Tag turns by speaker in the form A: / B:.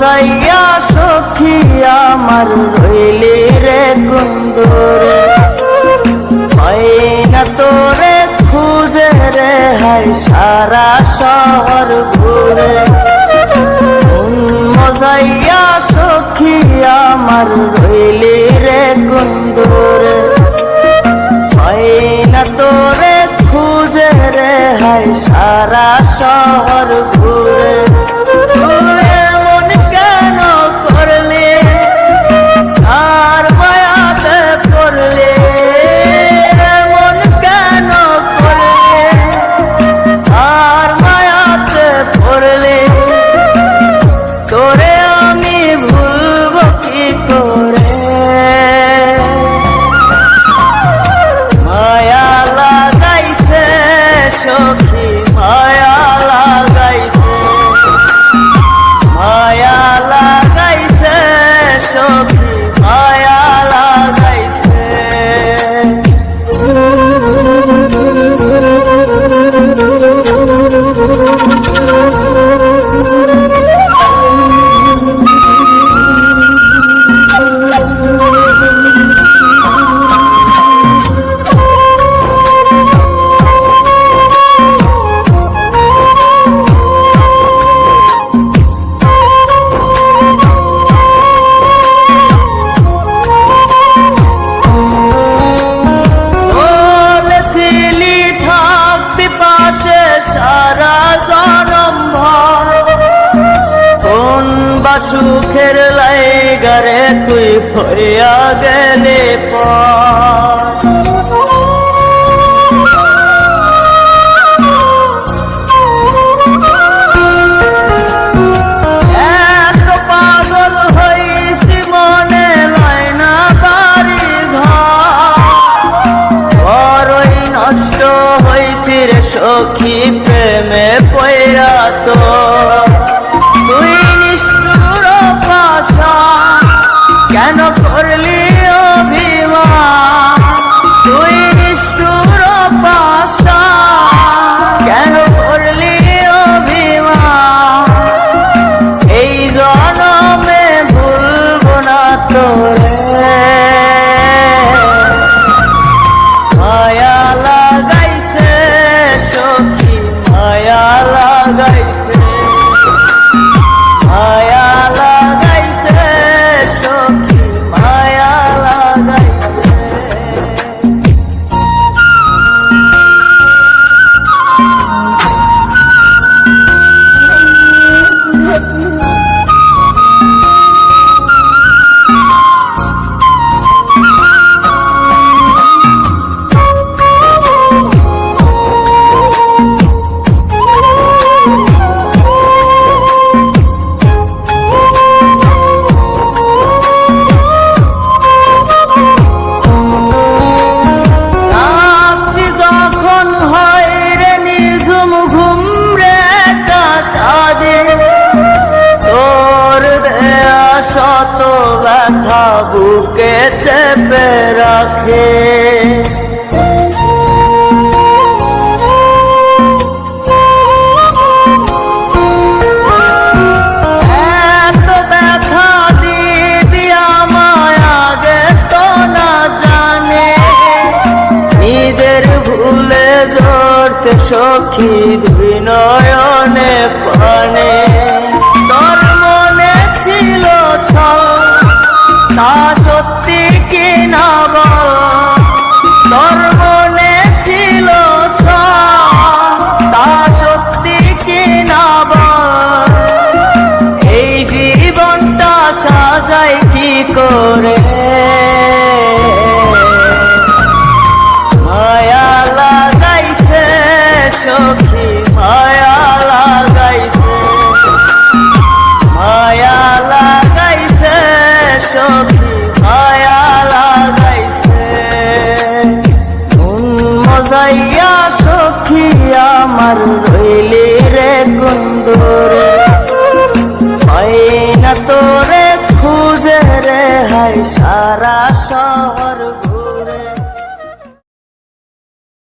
A: মজাইয়া সখী আমার রইলি রে কুন্দরে, হয় না তোরে খুঁজে রে হাই সারা শহর ঘুরে। মজাইয়া সখী আমার রইলি রে কুন্দরে, হয় না তোরে খুঁজে রে হাই সারা শহর ঘুরে। সখী মায়া লাগাইছে, মায়া লাগাইছে সখী মায়া লাগাইছে। সুখের লাইগারে তুই ভরিয়া গেলে এত পাগল হইছি মনে লয় না বাড়ি ঘরই নষ্ট হইছি রে সখী প্রেমে পয়রা তো। তুই কেন করলি অভিমান, তুই নিষ্ঠুর পাশা কেন করলি অভিমান। এই জনমে ভুলবো না তোরে, মায়া লাগাইছে সখী মায়া লাগাইছে, মায়া লাগাইছে সখী মায়া লাগাইছে। শত ব্যথা বুকে চেপে রাখে, এত ব্যথা দিবি আমায় আগে তো না জানে। নিজের ভুলে ধরতে সখী দুই নয়নে পানে। তা সত্যি কি না বল, তোর মনে ছিল তা সত্যি কি না বল। এই জীবনটা সাজাই কি করে, মায়া লাগাইছে সখী মায়া লাগাইছে, মায়া লাগাইছে সখী মায়া লাগাইছে। মজাইয়া সখী আমার রইলি রে কুন্দরে, হয় না তোরে খুঁজে রে হাই